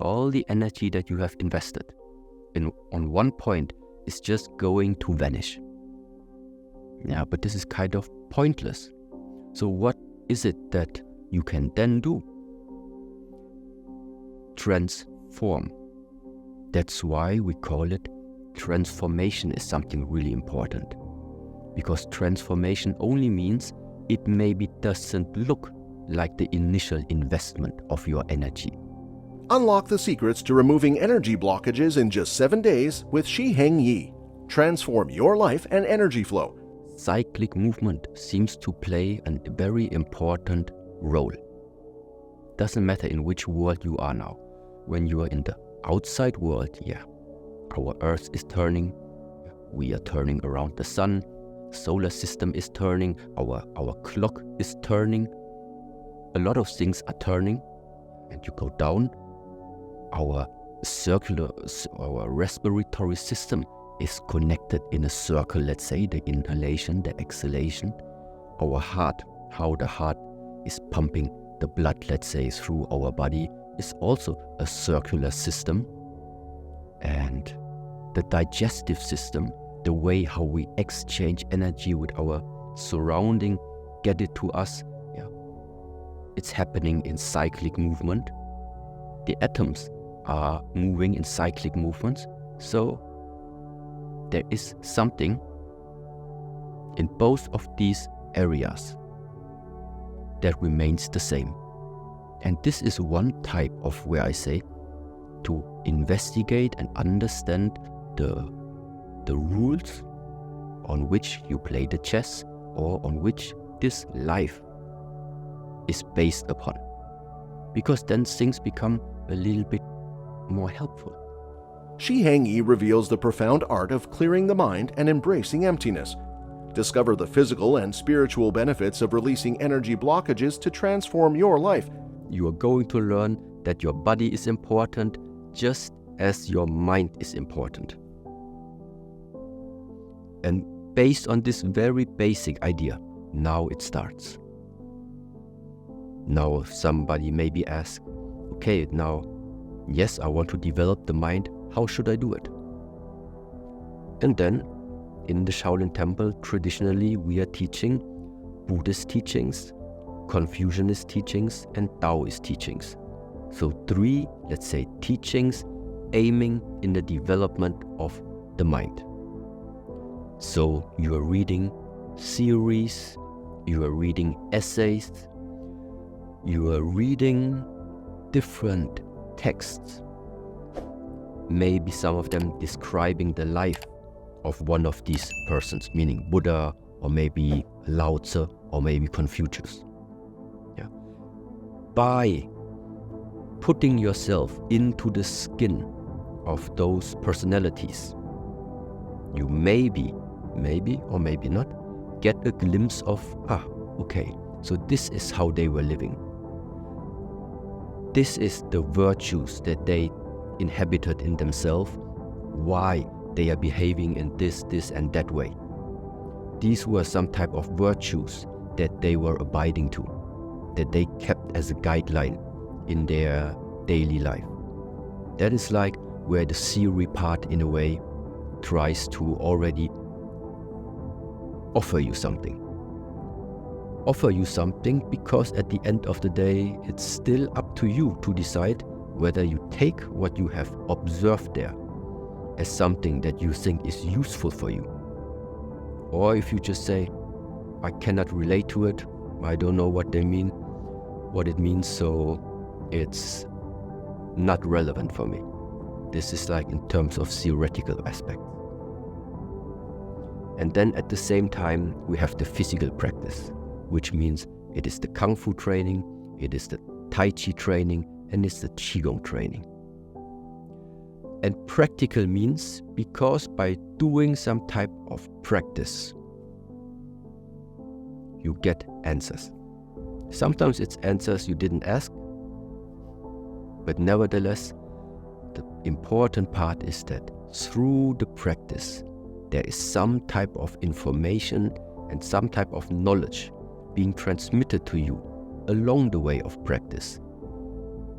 all the energy that you have invested on one point is just going to vanish. Yeah, but this is kind of pointless. So what is it that you can then do? Transform. That's why we call it transformation is something really important. Because transformation only means it maybe doesn't look like the initial investment of your energy. Unlock the secrets to removing energy blockages in just 7 days with Shi Heng Yi. Transform your life and energy flow. Cyclic movement seems to play a very important role. Doesn't matter in which world you are now. When you are in the outside world, yeah, our Earth is turning, we are turning around the sun, solar system is turning, our clock is turning, a lot of things are turning, and you go down, our respiratory system is connected in a circle, let's say, the inhalation, the exhalation. Our heart, how the heart is pumping the blood, let's say, through our body, is also a circular system. And the digestive system, the way how we exchange energy with our surrounding, get it to us, yeah, it's happening in cyclic movement. The atoms are moving in cyclic movements. So there is something in both of these areas that remains the same. And this is one type of where I say to investigate and understand the rules on which you play the chess, or on which this life is based upon. Because then things become a little bit more helpful. Shi Heng Yi reveals the profound art of clearing the mind and embracing emptiness. Discover the physical and spiritual benefits of releasing energy blockages to transform your life. You are going to learn that your body is important just as your mind is important. And based on this very basic idea, now it starts. Now somebody maybe asks, okay, now, yes, I want to develop the mind. How should I do it? And then, in the Shaolin Temple, traditionally we are teaching Buddhist teachings, Confucianist teachings, and Taoist teachings. So 3, let's say, teachings aiming in the development of the mind. So you are reading theories, you are reading essays, you are reading different texts, maybe some of them describing the life of one of these persons, meaning Buddha, or maybe Lao Tzu, or maybe Confucius. Yeah. By putting yourself into the skin of those personalities, you maybe or maybe not, get a glimpse of, okay, so this is how they were living. This is the virtues that they inhabited in themselves, why they are behaving in this and that way. These were some type of virtues that they were abiding to, that they kept as a guideline in their daily life. That is like where the theory part, in a way, tries to already offer you something. Offer you something because at the end of the day, it's still up to you to decide whether you take what you have observed there as something that you think is useful for you. Or if you just say, I cannot relate to it, I don't know what it means, so it's not relevant for me. This is like in terms of theoretical aspect. And then at the same time, we have the physical practice, which means it is the Kung Fu training, it is the Tai Chi training, and it's the Qigong training. And practical means because by doing some type of practice, you get answers. Sometimes it's answers you didn't ask, but nevertheless, the important part is that through the practice, there is some type of information and some type of knowledge being transmitted to you along the way of practice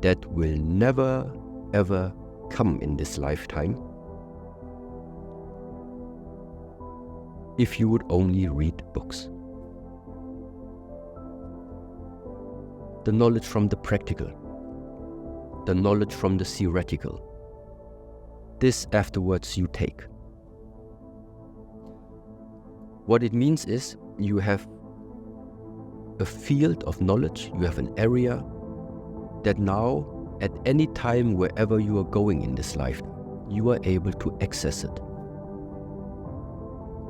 that will never ever come in this lifetime if you would only read books. The knowledge from the practical, the knowledge from the theoretical, this afterwards you take. What it means is you have a field of knowledge, you have an area that now at any time wherever you are going in this life, you are able to access it.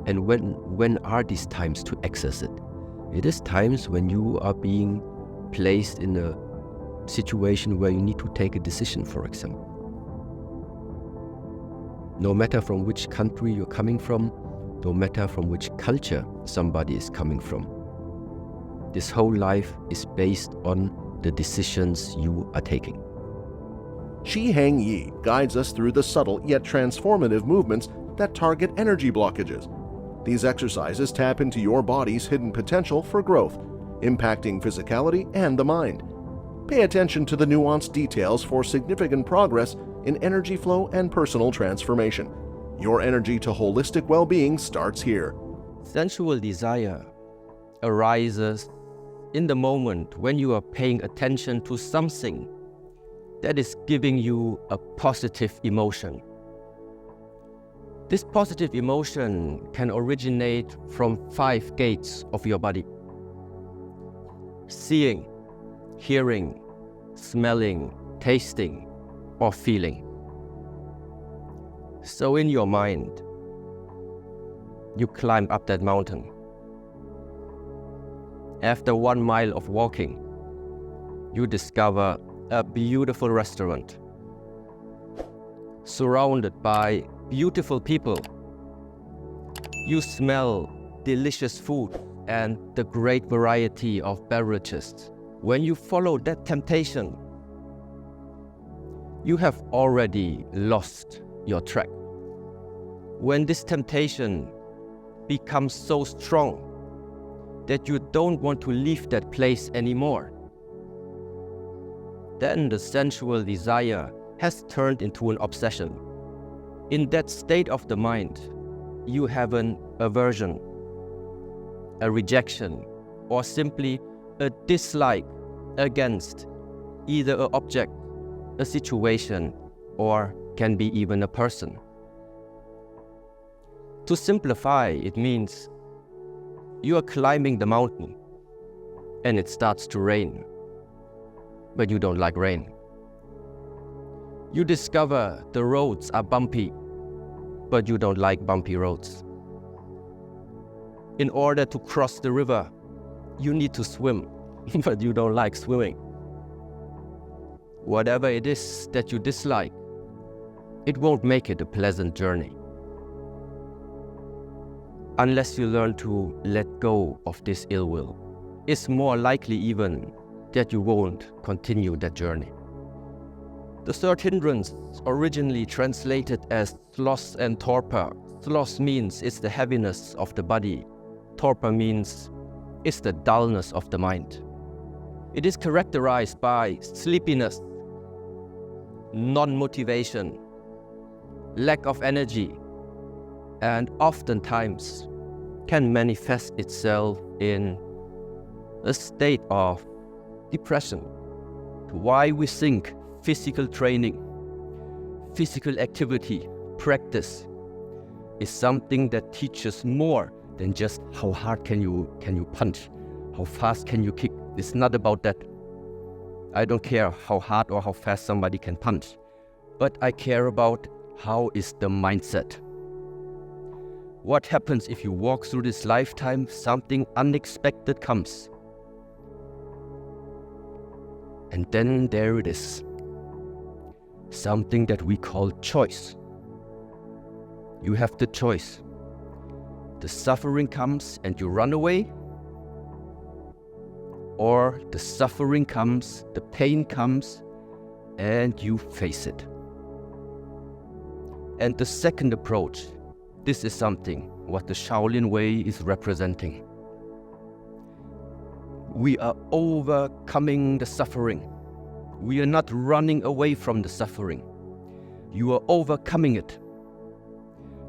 And when are these times to access it? It is times when you are being placed in a situation where you need to take a decision, for example. No matter from which country you're coming from, no matter from which culture somebody is coming from, this whole life is based on the decisions you are taking. Shi Heng Yi guides us through the subtle yet transformative movements that target energy blockages. These exercises tap into your body's hidden potential for growth, impacting physicality and the mind. Pay attention to the nuanced details for significant progress in energy flow and personal transformation. Your energy to holistic well-being starts here. Sensual desire arises in the moment when you are paying attention to something that is giving you a positive emotion. This positive emotion can originate from 5 gates of your body: seeing, hearing, smelling, tasting, or feeling. So in your mind, you climb up that mountain. After 1 mile of walking, you discover a beautiful restaurant, surrounded by beautiful people. You smell delicious food and the great variety of beverages. When you follow that temptation, you have already lost your track. When this temptation becomes so strong that you don't want to leave that place anymore, then the sensual desire has turned into an obsession. In that state of the mind, you have an aversion, a rejection, or simply a dislike against either an object, a situation, or can be even a person. To simplify, it means you are climbing the mountain and it starts to rain, but you don't like rain. You discover the roads are bumpy, but you don't like bumpy roads. In order to cross the river, you need to swim, but you don't like swimming. Whatever it is that you dislike, it won't make it a pleasant journey. Unless you learn to let go of this ill will, it's more likely even that you won't continue that journey. The third hindrance, originally translated as sloth and torpor. Sloth means it's the heaviness of the body. Torpor means it's the dullness of the mind. It is characterized by sleepiness, non-motivation, lack of energy, and oftentimes can manifest itself in a state of depression. Why we think physical training, physical activity, practice is something that teaches more than just how hard can you punch, how fast can you kick. It's not about that. I don't care how hard or how fast somebody can punch, but I care about how is the mindset. What happens if you walk through this lifetime, something unexpected comes? And then there it is. Something that we call choice. You have the choice. The suffering comes and you run away, or the suffering comes, the pain comes, and you face it. And the second approach, this is something what the Shaolin Way is representing. We are overcoming the suffering. We are not running away from the suffering. You are overcoming it.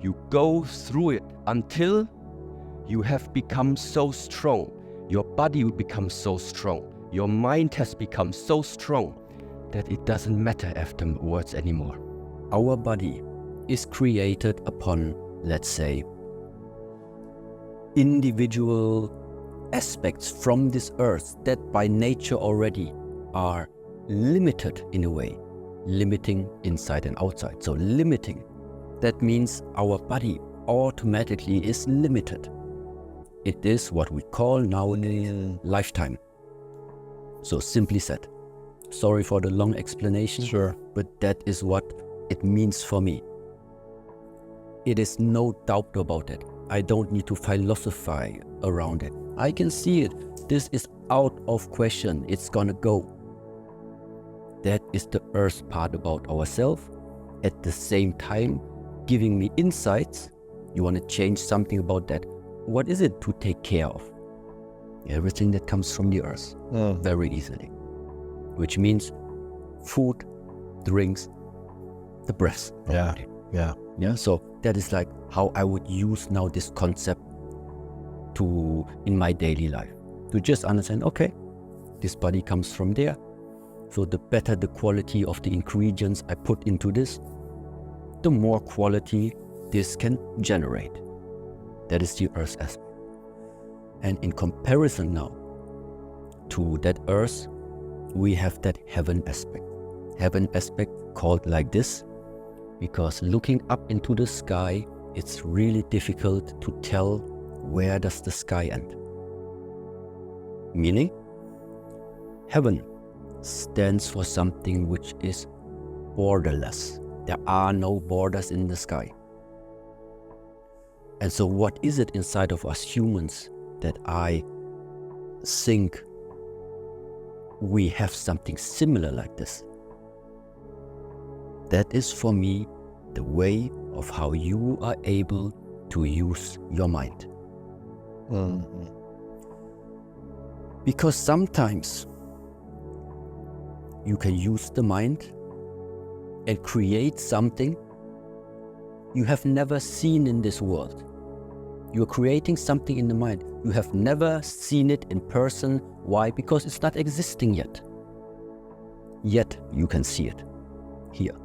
You go through it until you have become so strong. Your body will become so strong. Your mind has become so strong that it doesn't matter afterwards anymore. Our body is created upon, let's say, individual aspects from this earth that by nature already are limited in a way, limiting inside and outside. So limiting, that means our body automatically is limited. It is what we call nowadays lifetime. So simply said, sorry for the long explanation, Sure. but that is what it means for me. It is no doubt about it. I don't need to philosophize around it. I can see it. This is out of question. It's gonna go. That is the earth part about ourselves. At the same time, giving me insights. You want to change something about that. What is it to take care of? Everything that comes from the earth, very easily. Which means food, drinks, the breath. Yeah. Yeah. So that is like how I would use now this concept in my daily life. To just understand, okay, this body comes from there. So the better the quality of the ingredients I put into this, the more quality this can generate. That is the earth aspect. And in comparison now to that earth, we have that heaven aspect. Heaven aspect called like this because looking up into the sky, it's really difficult to tell where does the sky end. Meaning, heaven stands for something which is borderless. There are no borders in the sky. And so what is it inside of us humans that I think we have something similar like this? That is for me the way of how you are able to use your mind. Because sometimes you can use the mind and create something you have never seen in this world. You're creating something in the mind. You have never seen it in person. Why? Because it's not existing yet. Yet you can see it here.